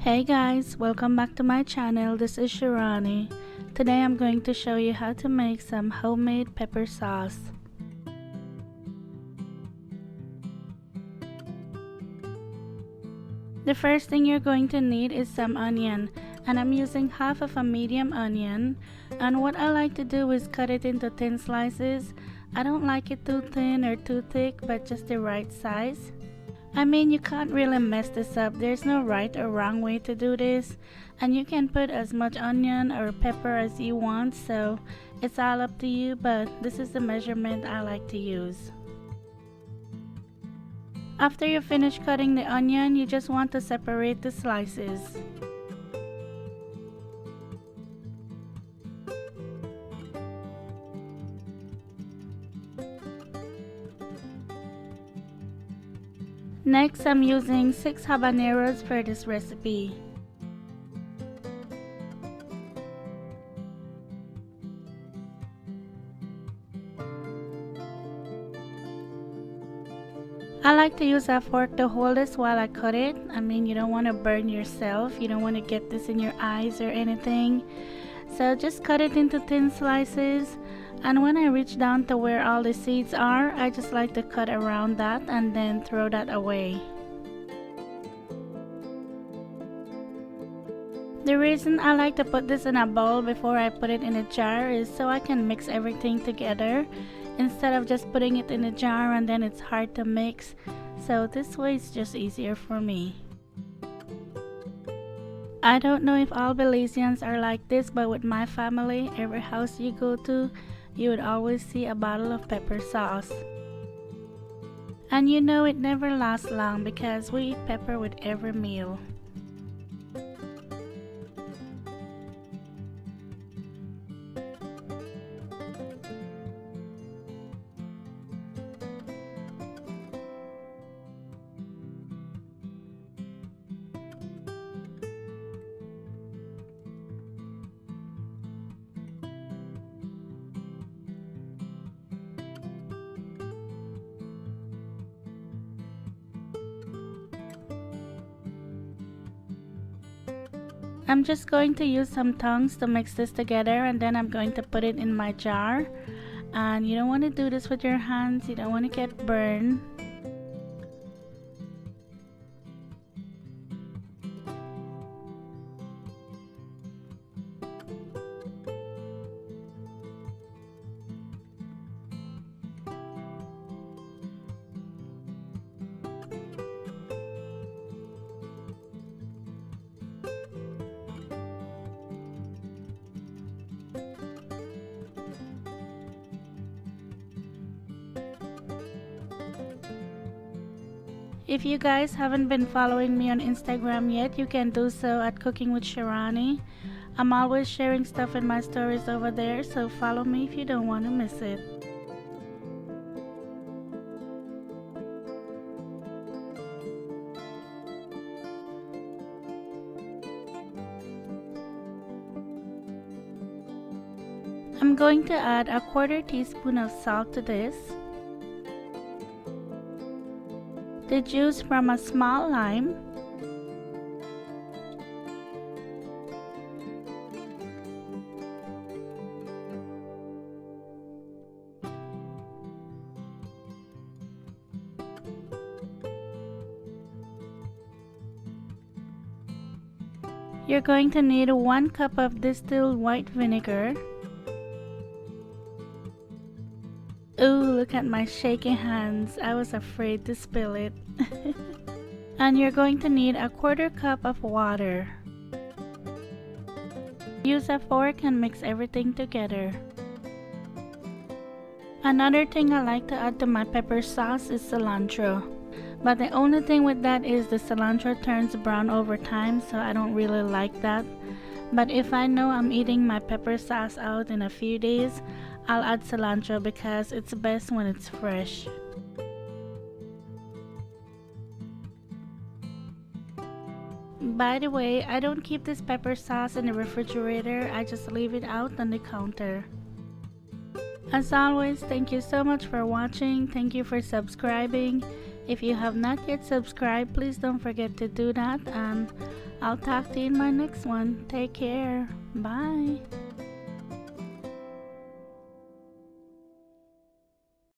Hey guys, welcome back to my channel. This is Shirani. Today I'm going to show you how to make some homemade pepper sauce. The first thing you're going to need is some onion, and I'm using half of a medium onion, and what I like to do is cut it into thin slices. I don't like it too thin or too thick, but just the right size. I mean, you can't really mess this up. There's no right or wrong way to do this, and you can put as much onion or pepper as you want, so it's all up to you, but this is the measurement I like to use. After you finish cutting the onion, you just want to separate the slices. Next, I'm using 6 habaneros for this recipe. I like to use a fork to hold this while I cut it. I mean, you don't want to burn yourself. You don't want to get this in your eyes or anything. So just cut it into thin slices. And when I reach down to where all the seeds are, I just like to cut around that and then throw that away. The reason I like to put this in a bowl before I put it in a jar is so I can mix everything together instead of just putting it in a jar and then it's hard to mix. So this way it's just easier for me. I don't know if all Belizeans are like this, but with my family, every house you go to, you would always see a bottle of pepper sauce. And you know it never lasts long because we eat pepper with every meal. I'm just going to use some tongs to mix this together, and then I'm going to put it in my jar. And you don't want to do this with your hands, you don't want to get burned. If you guys haven't been following me on Instagram yet, you can do so at Cooking with Shirani. I'm always sharing stuff in my stories over there, so follow me if you don't want to miss it. I'm going to add a 1/4 teaspoon of salt to this. The juice from a small lime, you're going to need 1 cup of distilled white vinegar. Ooh, look at my shaky hands. I was afraid to spill it. And you're going to need a 1/4 cup of water. Use a fork and mix everything together. Another thing I like to add to my pepper sauce is cilantro. But the only thing with that is the cilantro turns brown over time, so I don't really like that. But if I know I'm eating my pepper sauce out in a few days, I'll add cilantro because it's best when it's fresh. By the way, I don't keep this pepper sauce in the refrigerator, I just leave it out on the counter. As always, thank you so much for watching, thank you for subscribing. If you have not yet subscribed, please don't forget to do that, and I'll talk to you in my next one. Take care. Bye.